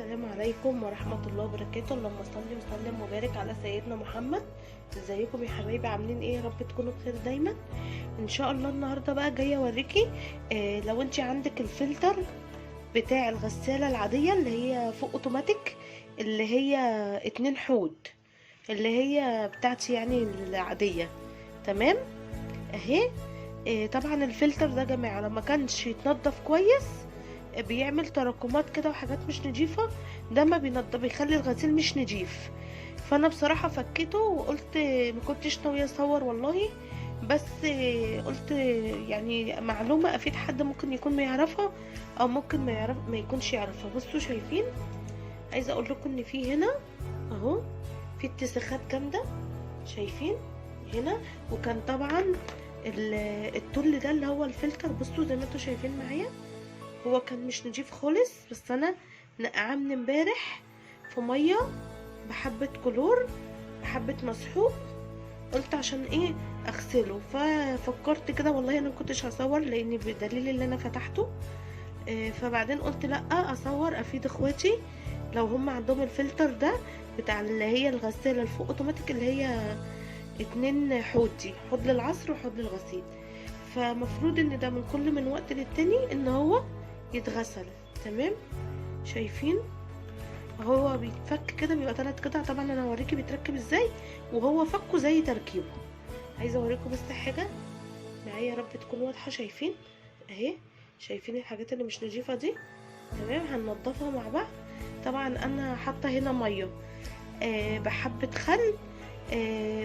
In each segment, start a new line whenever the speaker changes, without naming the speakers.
السلام عليكم ورحمة الله وبركاته. اللهم صل وسلم وبارك على سيدنا محمد. ازيكم يا حبايبي؟ عاملين ايه؟ يا رب تكونوا بخير دايما ان شاء الله. النهارده بقى جايه اوريكي لو انت عندك الفلتر بتاع الغسالة العادية اللي هي فوق اوتوماتيك، اللي هي 2 حود، اللي هي بتاعتي يعني العادية. تمام اهي. طبعا الفلتر ده يا جماعة لما كانش يتنضف كويس بيعمل تراكمات كده وحاجات مش نظيفة. ده ما بينضف، بيخلي الغسيل مش نظيف. فانا بصراحة فكيته وقلت ما كنتش ناوية اصور والله، بس قلت يعني معلومة افيد حد ممكن يكون ما يعرفها او ممكن ما يكونش يعرفها. بصوا شايفين؟ عايزة اقول لكم ان في هنا اهو في اتساخات جامدة، شايفين هنا؟ وكان طبعا التل ده اللي هو الفلتر، بصوا زي ما انتوا شايفين معايا هو كان مش نضيف خالص. بس انا نقعاه من امبارح في ميه بحبه كلور بحبه مسحوق، قلت عشان ايه اغسله. ففكرت كده والله انا مكنتش هصور لان بدليل اللي انا فتحته. فبعدين قلت لا اصور افيد اخواتي لو هم عندهم الفلتر ده بتاع اللي هي الغساله الفوق اوتوماتيك اللي هي 2 حوض، دي حوض للعصر وحوض للغسيل. فمفروض ان ده من وقت للتاني ان هو يتغسل. تمام شايفين؟ هو بيتفك كده، بيبقى 3 قطع. طبعا انا هوريكي بيتركب ازاي وهو فكه زي تركيبه. عايزه اوريكم بس حاجه معايا يا رب تكون واضحه. شايفين اهي؟ شايفين الحاجات اللي مش نضيفه دي؟ تمام هننضفها مع بعض. طبعا انا حاطه هنا ميه بحبه خل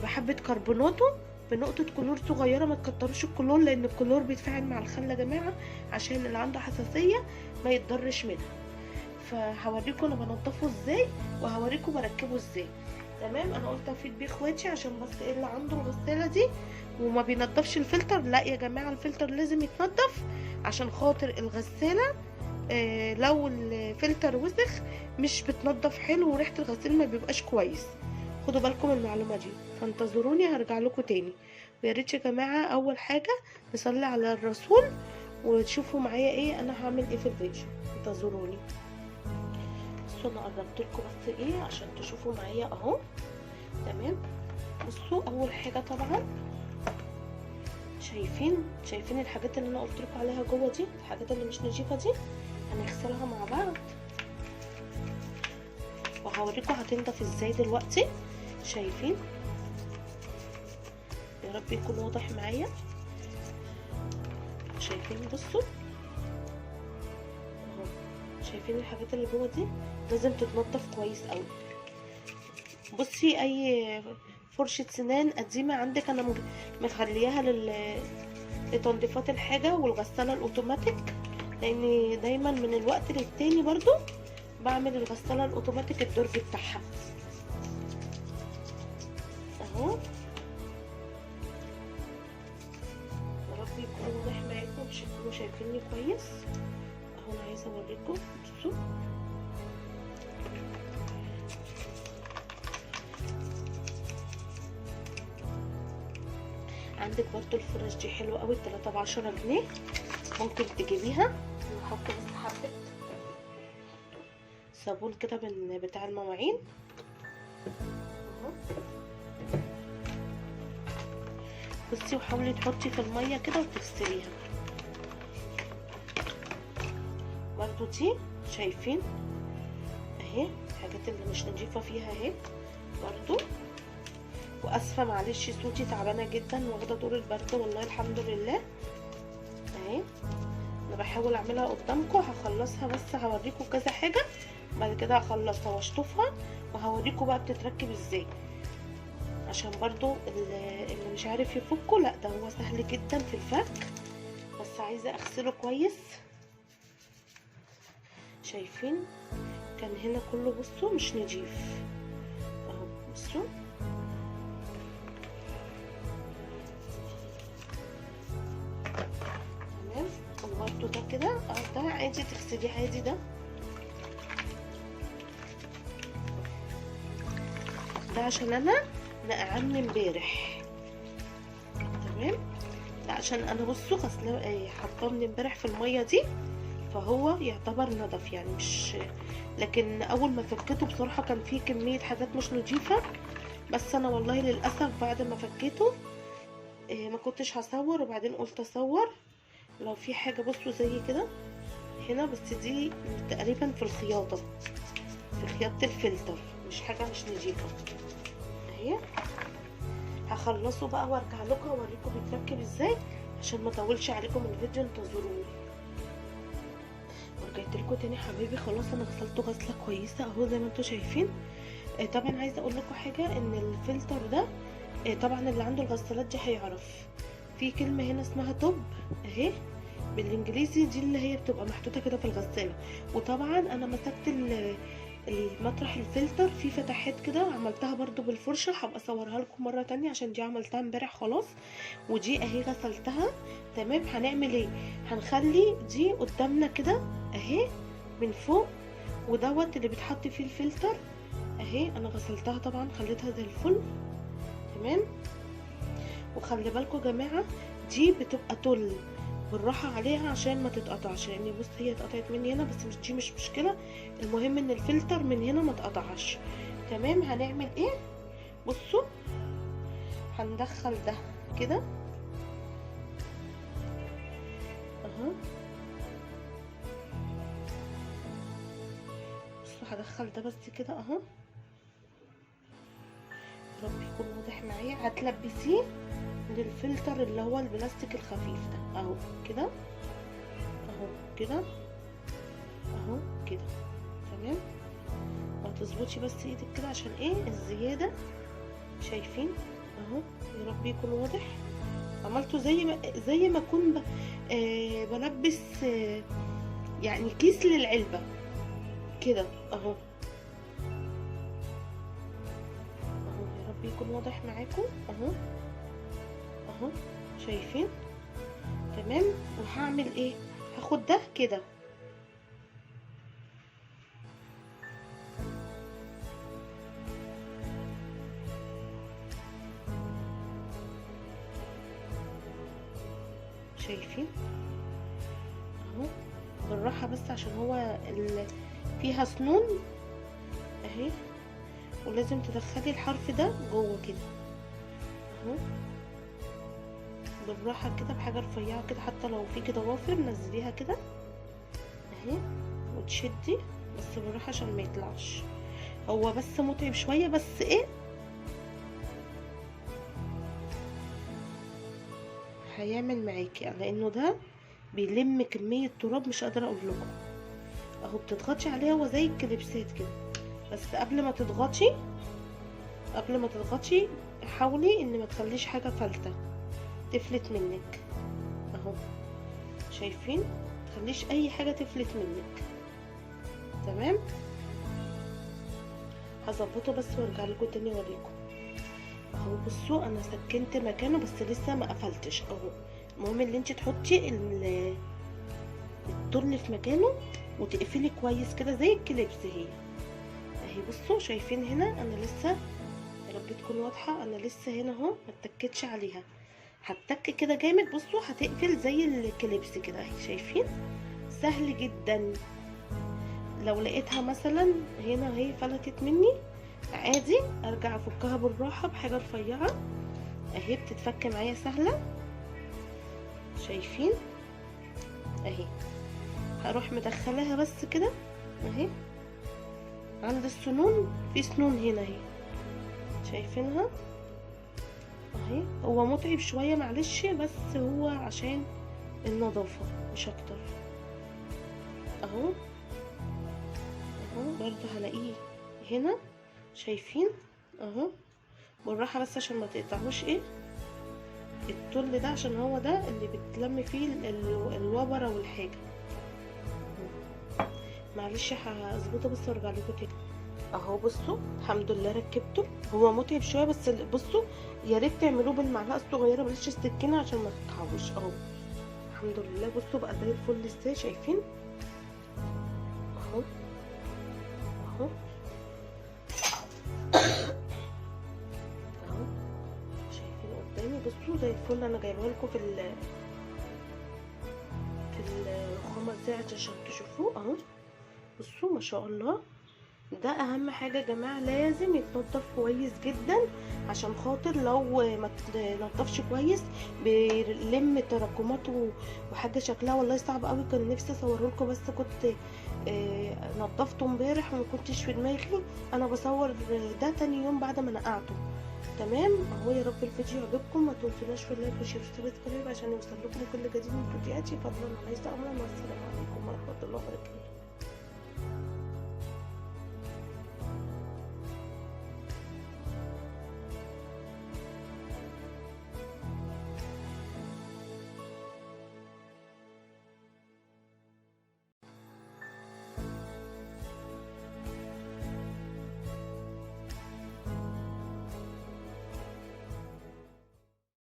بحبه كربوناتو بنقطة كلور صغيرة. ما تكتروش الكلور لان الكلور بيتفاعل مع الخل يا جماعة عشان اللي عنده حساسية ما يتضرش منها. فهوريكم انا بنضفه ازاي وهوريكم بركبه ازاي. تمام انا قلت افيد بيه اخواتي عشان بس ايه اللي عنده الغسالة دي وما بينضفش الفلتر. لا يا جماعة الفلتر لازم يتنضف عشان خاطر الغسالة لو الفلتر وسخ مش بتنضف حلو وريحة الغسيل ما بيبقاش كويس. خدوا بالكم من المعلومه دي، فانتظروني هرجع لكم تاني. ويا ريت يا جماعه اول حاجه نصلي على الرسول وتشوفوا معايا ايه انا هعمل ايه في الفيديو. انتظروني. بصوا انا قربت لكم بس ايه عشان تشوفوا معايا اهو. تمام بصوا اول حاجه طبعا شايفين الحاجات اللي انا قلت لكم عليها جوه دي، الحاجات اللي مش نضيفه دي هنغسلها مع بعض وهوريكم هتنضف ازاي دلوقتي. شايفين؟ يا رب يكون واضح معايا. شايفين؟ بصوا اهو، شايفين الحاجات اللي جوه دي لازم تتنضف كويس قوي. بصي اي فرشة سنان قديمة عندك انا مخلياها لتنظيفات الحاجة والغسالة الاوتوماتيك، لان دايما من الوقت للتاني برضو بعمل الغسالة الاوتوماتيك الدرج بتاعها اهو. يا رب يكون واضح معاكم تكونوا شايفيني كويس اهو. انا عايزه اوريكم بصوا عندك برضو الفرش دي حلوه قوي، 3 ب10 جنيه ممكن تجيبيها. نحط بس حبه صابون كده من بتاع المواعين اهو. بصي وحاولي تحطي في الميه كده وتغسليها برضو دي. شايفين اهي الحاجات اللي مش نضيفه فيها اهي برضو. واسفه معلش صوتي تعبانه جدا واخده دور البرد والله الحمد لله اهي. انا بحاول اعملها قدامكم، هخلصها بس هوريكم كذا حاجه بعد كده هخلصها واشطفها وهوريكم بقى بتتركب ازاي عشان برضو اللي مش عارف يفكه. لا ده هو سهل جدا في الفك، بس عايزه اغسله كويس. شايفين؟ كان هنا كله بصوا مش نضيف اهو. بصوا تمام. وبرضو ده كده ده عادي تغسليه عادي. ده عشان انا نقعاه من امبارح. تمام ده عشان انا بصوا غسله حطاه من امبارح في الميه دي، فهو يعتبر نضف يعني مش لكن اول ما فكيته بصراحه كان فيه كميه حاجات مش نظيفه. بس انا والله للاسف بعد ما فكيته ما كنتش هصور، وبعدين قلت اصور لو في حاجه. بصوا زي كده هنا، بس دي تقريبا في الخياطه، في خياطه الفلتر، مش حاجه مش نظيفه اهي. هخلصه بقى وارجع لكم اوريكم بيتركب ازاي عشان ما اطولش عليكم الفيديو، انتظروني. ورجعت لكم تاني حبايبي. خلاص انا غسلته غسله كويسه اهو زي ما انتم شايفين. طبعا عايزه اقول لكم حاجه، ان الفلتر ده طبعا اللي عنده الغسالات دي هيعرف في كلمه هنا اسمها توب اهي بالانجليزي، دي اللي هي بتبقى محطوطه كده في الغساله. وطبعا انا مسكت المطرح الفلتر في فتحات كده، عملتها برضو بالفرشه، هبقى اصورها لكم مره تانية عشان دي عملتها امبارح خلاص. ودي اهي غسلتها تمام. هنعمل ايه؟ هنخلي دي قدامنا كده اهي من فوق، ودوت اللي بيتحط فيه الفلتر اهي. انا غسلتها طبعا خليتها زي الفل تمام. وخلي بالكم يا جماعه دي بتبقى تل، بالراحه عليها عشان ما تتقطعش، يعني بص هي اتقطعت مني هنا بس دي مش مشكله، المهم ان الفلتر من هنا ما اتقطعش تمام. هنعمل ايه؟ بصوا هندخل ده كده اهو. بصوا هدخل ده بس كده اهو، رب يكون واضح معايا. هتلبسيه للفلتر اللي هو البلاستيك الخفيف ده اهو كده اهو كده اهو كده تمام. وهتظبطي بس ايدك كده عشان ايه الزياده، شايفين اهو. يا رب يكون واضح. عملته زي ما اكون بلبس يعني كيس للعلبه كده اهو اهو. يا رب يكون واضح معاكم اهو اهو، شايفين تمام. وهعمل ايه؟ هاخد ده كده شايفين اهو بالراحه بس عشان هو فيها سنون اهي، ولازم تدخلي الحرف ده جوه كده اهو بالراحه كده بحاجه رفيعه كده، حتى لو في كده ضوافر نزليها كده اهي وتشدي بس بالراحه عشان ما يطلعش. هو بس متعب شويه بس ايه هيعمل معاكي، لانه ده بيلم كميه تراب مش قادره اقول لكم اهو. بتضغطي عليه هو زي الكليبسات كده، بس قبل ما تضغطي حاولي ان ما تخليش حاجه فلته تفلت منك اهو، شايفين؟ تخليش اي حاجه تفلت منك تمام. هظبطه بس وارجع لكم تاني اوريكم اهو. بصوا انا سكنت مكانه بس لسه ما قفلتش اهو. المهم ان انت تحطي الترن في مكانه وتقفلي كويس كده زي الكليبس اهي. بصوا شايفين هنا انا لسه، يا رب تكون واضحه، انا لسه هنا اهو ما اتكتش عليها، هتك كده جامد. بصوا هتقفل زي الكليبس كده اهي، شايفين؟ سهل جدا. لو لقيتها مثلا هنا اهي فلتت مني عادي ارجع افكها بالراحه بحاجه رفيعه اهي، بتتفك معايا سهله شايفين اهي. هروح مدخلاها بس كده اهي عند السنون، في سنون هنا اهي شايفينها اهي. هو متعب شويه معلش، بس هو عشان النظافه مش اكتر اهو اهو. برضه هلاقيه هنا شايفين اهو بالراحه بس عشان ما تقطعوش ايه التل ده، عشان هو ده اللي بتلم فيه الوبره والحاجه. معلش هظبطه بس وارجع لكم تاني اهو. بصوا الحمد لله ركبته. هو متعب شويه بس بصوا يا ريت تعملوه بالمعلقه الصغيره بلاش السكينه عشان ما تتحوش اهو. الحمد لله بصوا بقى زي الفل ازاي، شايفين اهو اهو اهو شايفين قدامي. بصوا زي الفل. انا جايبها لكم في الرخامه ازاي عشان تشوفوه اهو. بصوا ما شاء الله ده اهم حاجة يا جماعة، لازم يتنضف كويس جدا، عشان خاطر لو ما تنضفش كويس بيلم تراكماته، وحاجة شكلها والله صعب قوي. كان نفسي اصوره لكم بس كنت نضفته امبارح وما كنتش في دماغي. انا بصور ده تاني يوم بعد ما نقعته. تمام اهو. يا رب الفيديو يعجبكم، ما تنسوناش في اللايك وشير وسبسكرايب عشان يوصل لكم كل جديد من فيديوهاتي. فضلا وليس امرا، والسلام عليكم ورحمة الله وبركاته.